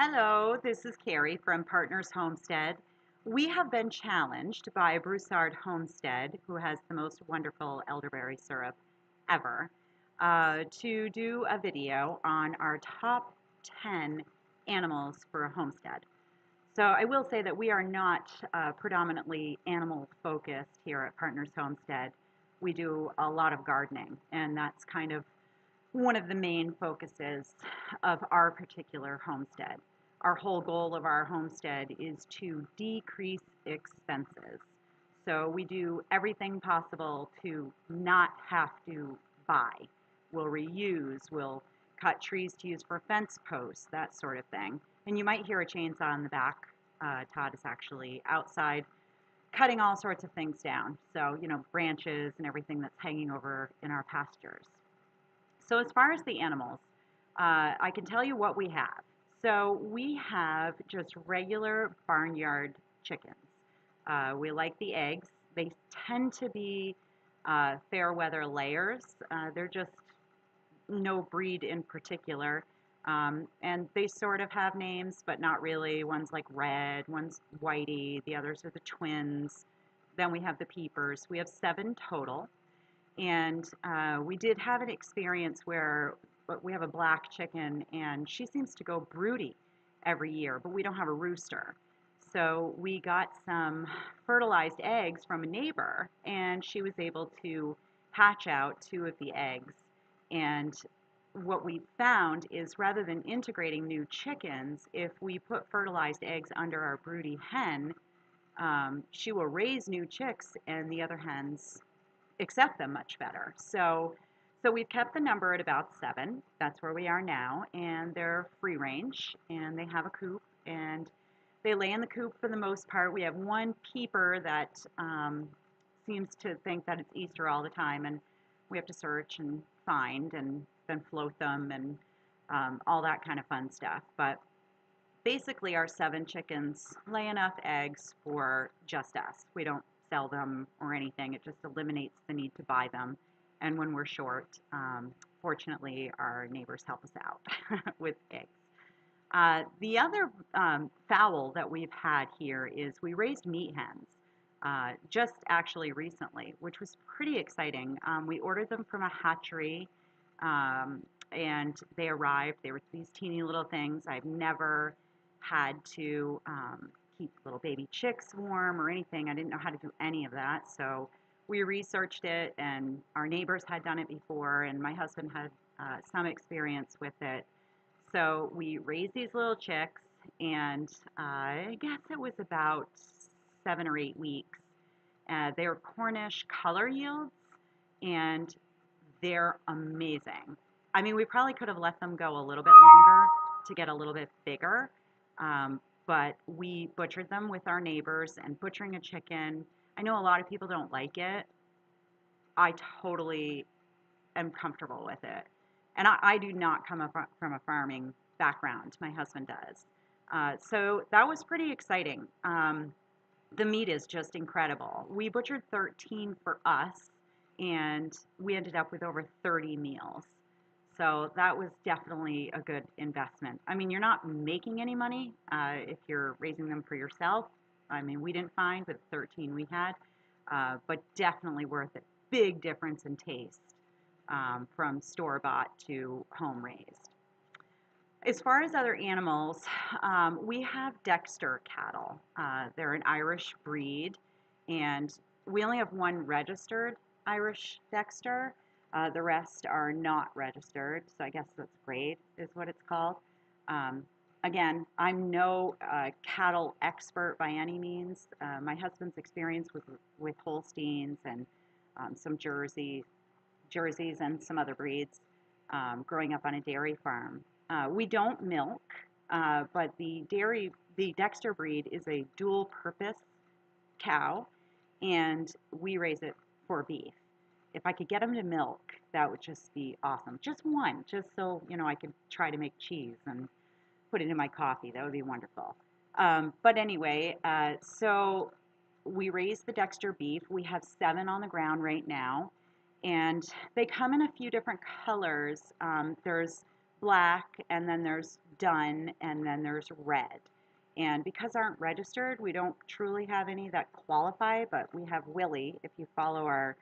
Hello, this is Carrie from Partners Homestead. We have been challenged by Broussard Homestead, who has the most wonderful elderberry syrup ever, to do a video on our top 10 animals for a homestead. So I will say that we are not predominantly animal focused here at Partners Homestead. We do a lot of gardening, and that's kind of one of the main focuses of our particular homestead. Our whole goal of our homestead is to decrease expenses. So we do everything possible to not have to buy. We'll reuse, we'll cut trees to use for fence posts, that sort of thing. And you might hear a chainsaw in the back. Todd is actually outside cutting all sorts of things down. So, branches and everything that's hanging over in our pastures. So as far as the animals, I can tell you what we have. So we have just regular barnyard chickens. We like the eggs. They tend to be fair weather layers. They're just no breed in particular. And they sort of have names, but not really. One's like red, one's whitey, the others are the twins. Then we have the peepers. We have 7 total. And we did have an experience where we have a black chicken, and she seems to go broody every year, but we don't have a rooster. So we got some fertilized eggs from a neighbor, and she was able to hatch out 2 of the eggs. And what we found is rather than integrating new chickens, if we put fertilized eggs under our broody hen, she will raise new chicks, and the other hens accept them much better. So we've kept the number at about 7. That's where we are now, and they're free range, and they have a coop, and they lay in the coop for the most part. We have one peeper that seems to think that it's Easter all the time, and we have to search and find and then float them and all that kind of fun stuff. But basically, our 7 chickens lay enough eggs for just us. We don't sell them or anything. It just eliminates the need to buy them. And when we're short, fortunately, our neighbors help us out with eggs. The other fowl that we've had here is we raised meat hens just actually recently, which was pretty exciting. We ordered them from a hatchery, and they arrived. They were these teeny little things. I've never had to keep little baby chicks warm or anything. I didn't know how to do any of that. So we researched it, and our neighbors had done it before, and my husband had some experience with it. So we raised these little chicks, and I guess it was about 7 or 8 weeks. They were Cornish color yields, and they're amazing. I mean, we probably could have let them go a little bit longer to get a little bit bigger, but we butchered them with our neighbors, and butchering a chicken, I know a lot of people don't like it. I totally am comfortable with it. And I do not come from a farming background. My husband does. So that was pretty exciting. The meat is just incredible. We butchered 13 for us, and we ended up with over 30 meals. So that was definitely a good investment. I mean, you're not making any money if you're raising them for yourself. I mean, we didn't find with 13 we had, but definitely worth it. Big difference in taste from store-bought to home-raised. As far as other animals, we have Dexter cattle. They're an Irish breed, and we only have one registered Irish Dexter. The rest are not registered, so I guess that's great, is what it's called. Again, I'm no cattle expert by any means. My husband's experience with Holsteins and some Jerseys and some other breeds growing up on a dairy farm. We don't milk, but the Dexter breed is a dual-purpose cow, and we raise it for beef. If I could get them to milk, that would just be awesome. Just one, just so, I could try to make cheese and put it in my coffee. That would be wonderful. But anyway, so we raise the Dexter beef. We have 7 on the ground right now, and they come in a few different colors. There's black, and then there's dun, and then there's red. And because aren't registered, we don't truly have any that qualify, but we have Willie. If you follow our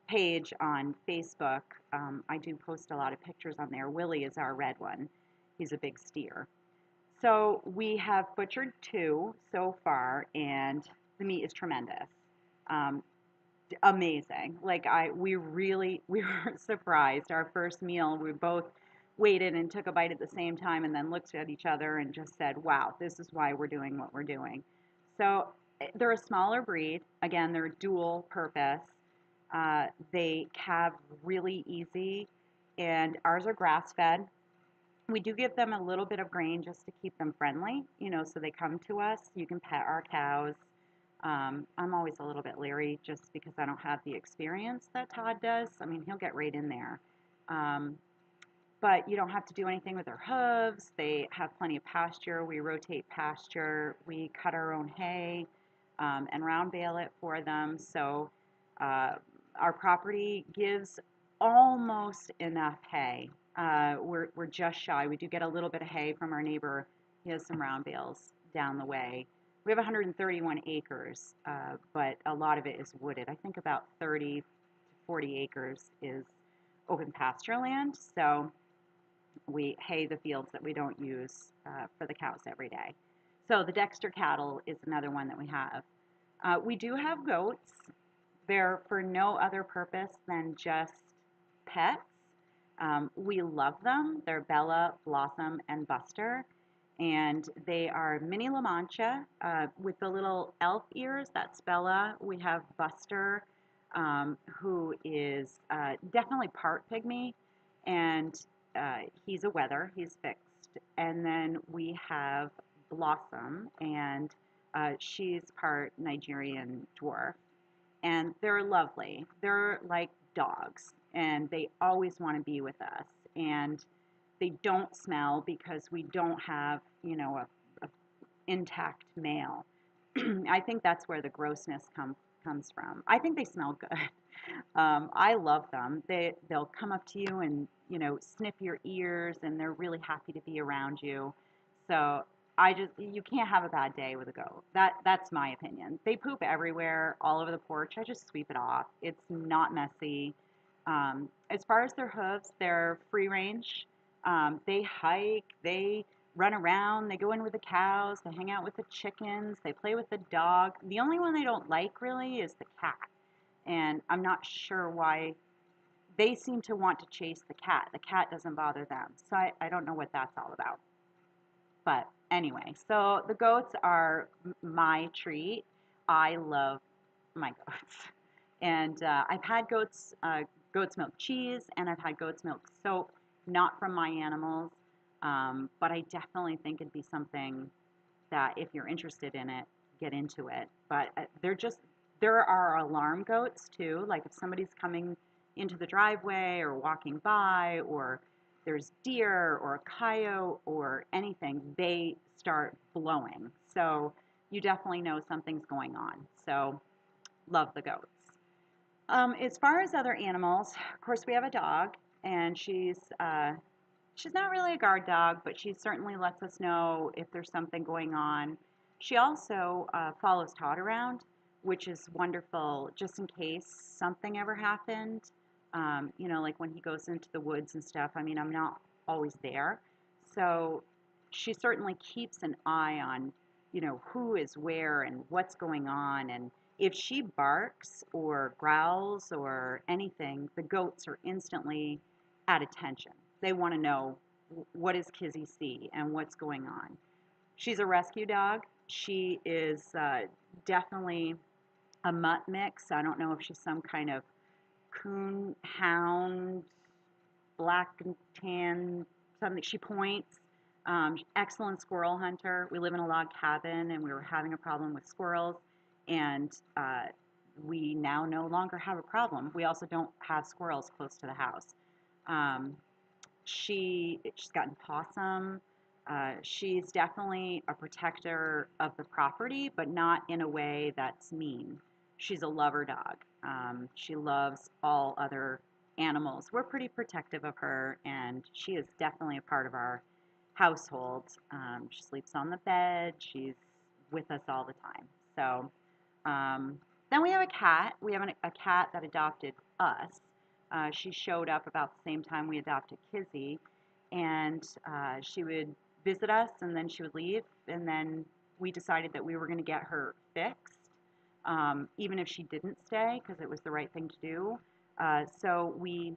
page on Facebook, I do post a lot of pictures on there. Willie is our red one. He's a big steer. So we have butchered 2 so far, and the meat is tremendous. Um, Amazing. Like we really we were surprised. Our first meal, we both waited and took a bite at the same time and then looked at each other and just said, "Wow, this is why we're doing what we're doing." So they're a smaller breed. Again, they're dual purpose. They calve really easy, and ours are grass fed. We do give them a little bit of grain just to keep them friendly, so they come to us. You can pet our cows. I'm always a little bit leery just because I don't have the experience that Todd does. I mean, he'll get right in there. Um, but you don't have to do anything with their hooves. They have plenty of pasture. We rotate pasture. We cut our own hay and round bale it for them. So uh, our property gives almost enough hay. We're just shy. We do get a little bit of hay from our neighbor. He has some round bales down the way. We have 131 acres, but a lot of it is wooded. I think about 30 to 40 acres is open pasture land. So we hay the fields that we don't use for the cows every day. So the Dexter cattle is another one that we have. We do have goats. They're for no other purpose than just pets. We love them. They're Bella, Blossom, and Buster. And they are mini La Mancha with the little elf ears. That's Bella. We have Buster, who is definitely part pygmy, and he's a wether. He's fixed. And then we have Blossom, and she's part Nigerian dwarf. And they're lovely. They're like dogs, and they always want to be with us. And they don't smell because we don't have, a intact male. I think that's where the grossness comes from. I think they smell good. I love them. They'll come up to you and sniff your ears, and they're really happy to be around you. So you can't have a bad day with a goat. That's my opinion. They poop everywhere, all over the porch. I just sweep it off. It's not messy. As far as their hooves, they're free range. They hike. They run around. They go in with the cows. They hang out with the chickens. They play with the dog. The only one they don't like really is the cat. And I'm not sure why they seem to want to chase the cat. The cat doesn't bother them. So I don't know what that's all about. But anyway, so the goats are my treat. I love my goats. And I've had goat's milk cheese, and I've had goat's milk soap, not from my animals. But I definitely think it'd be something that if you're interested in it, get into it. But there are alarm goats too. Like if somebody's coming into the driveway or walking by, or there's deer or a coyote or anything, they start blowing. So you definitely know something's going on. So love the goats. As far as other animals, of course we have a dog, and she's not really a guard dog, but she certainly lets us know if there's something going on. She also follows Todd around, which is wonderful just in case something ever happened. Like when he goes into the woods and stuff. I mean, I'm not always there. So she certainly keeps an eye on, who is where and what's going on. And if she barks or growls or anything, the goats are instantly at attention. They want to know what does Kizzy see and what's going on. She's a rescue dog. She is definitely a mutt mix. I don't know if she's some kind of coon hound, black and tan, something. She points. Excellent squirrel hunter. We live in a log cabin, and we were having a problem with squirrels, and we now no longer have a problem. We also don't have squirrels close to the house. Um, she's gotten possum. She's definitely a protector of the property, but not in a way that's mean. She's a lover dog. She loves all other animals. We're pretty protective of her, and she is definitely a part of our household. She sleeps on the bed. She's with us all the time. So then we have a cat. We have a cat that adopted us. She showed up about the same time we adopted Kizzy, and she would visit us, and then she would leave, and then we decided that we were going to get her fixed, even if she didn't stay, because it was the right thing to do. So we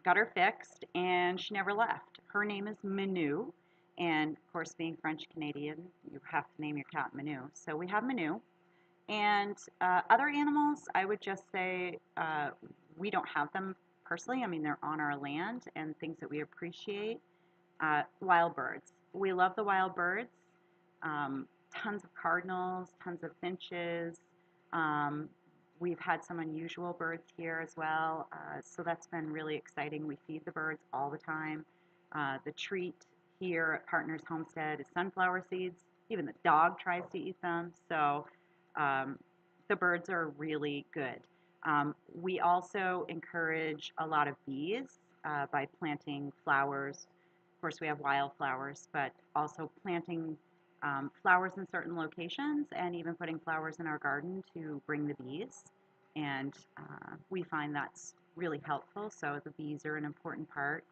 got her fixed, and she never left. Her name is Manu, and of course, being French Canadian, you have to name your cat Manu. So we have Manu. And other animals, I would just say we don't have them personally. I mean, they're on our land and things that we appreciate. Wild birds. We love the wild birds. Tons of cardinals, tons of finches. Um, we've had some unusual birds here as well, so that's been really exciting. We feed the birds all the time. The treat here at Partners Homestead is sunflower seeds. Even the dog tries to eat them, so the birds are really good. We also encourage a lot of bees by planting flowers. Of course, we have wildflowers, but also planting flowers in certain locations and even putting flowers in our garden to bring the bees. And we find that's really helpful, so the bees are an important part.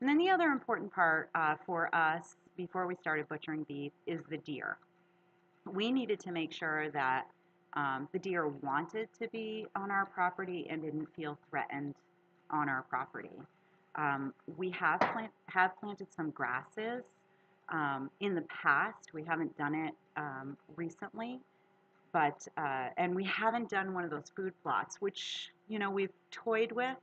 And then the other important part for us before we started butchering beef is the deer. We needed to make sure that the deer wanted to be on our property and didn't feel threatened on our property. We have planted some grasses in the past. We haven't done it recently, but and we haven't done one of those food plots, which we've toyed with.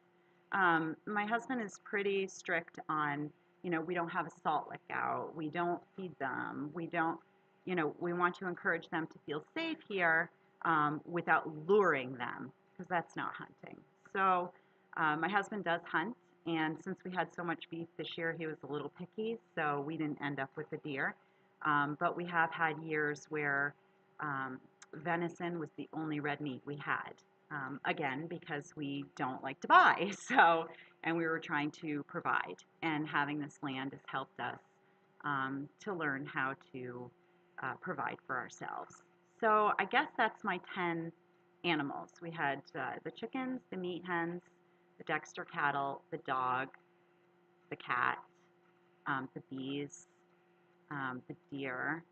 My husband is pretty strict on, we don't have a salt lick out, we don't feed them, we don't, we want to encourage them to feel safe here without luring them, because that's not hunting. So my husband does hunt, and since we had so much beef this year, he was a little picky, so we didn't end up with the deer. But we have had years where venison was the only red meat we had. Again, because we don't like to buy, and we were trying to provide, and having this land has helped us to learn how to provide for ourselves. So I guess that's my 10 animals. We had the chickens, the meat hens, the Dexter cattle, the dog, the cat, the bees, the deer,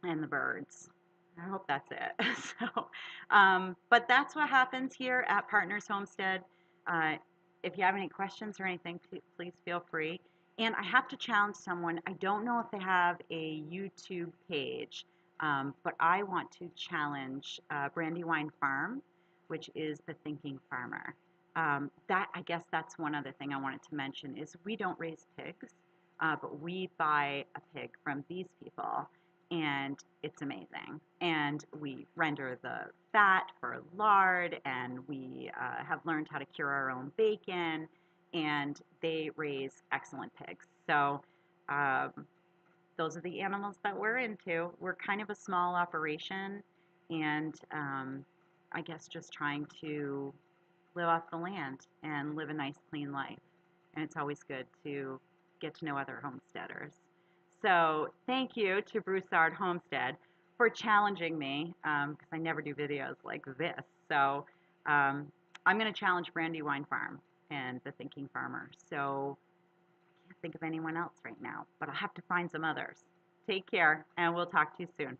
and the birds. I hope that's it. But that's what happens here at Partners Homestead. If you have any questions or anything, please feel free. And I have to challenge someone. I don't know if they have a YouTube page, but I want to challenge Brandywine Farm, which is the thinking farmer. I guess that's one other thing I wanted to mention is we don't raise pigs, but we buy a pig from these people, and it's amazing. And we render the fat for lard, and we have learned how to cure our own bacon, and they raise excellent pigs. So those are the animals that we're into. We're kind of a small operation, and I guess just trying to live off the land and live a nice, clean life. And it's always good to get to know other homesteaders. So thank you to Broussard Homestead for challenging me, because I never do videos like this. So I'm going to challenge Brandywine Farm and the Thinking Farmer. So I can't think of anyone else right now, but I'll have to find some others. Take care, and we'll talk to you soon.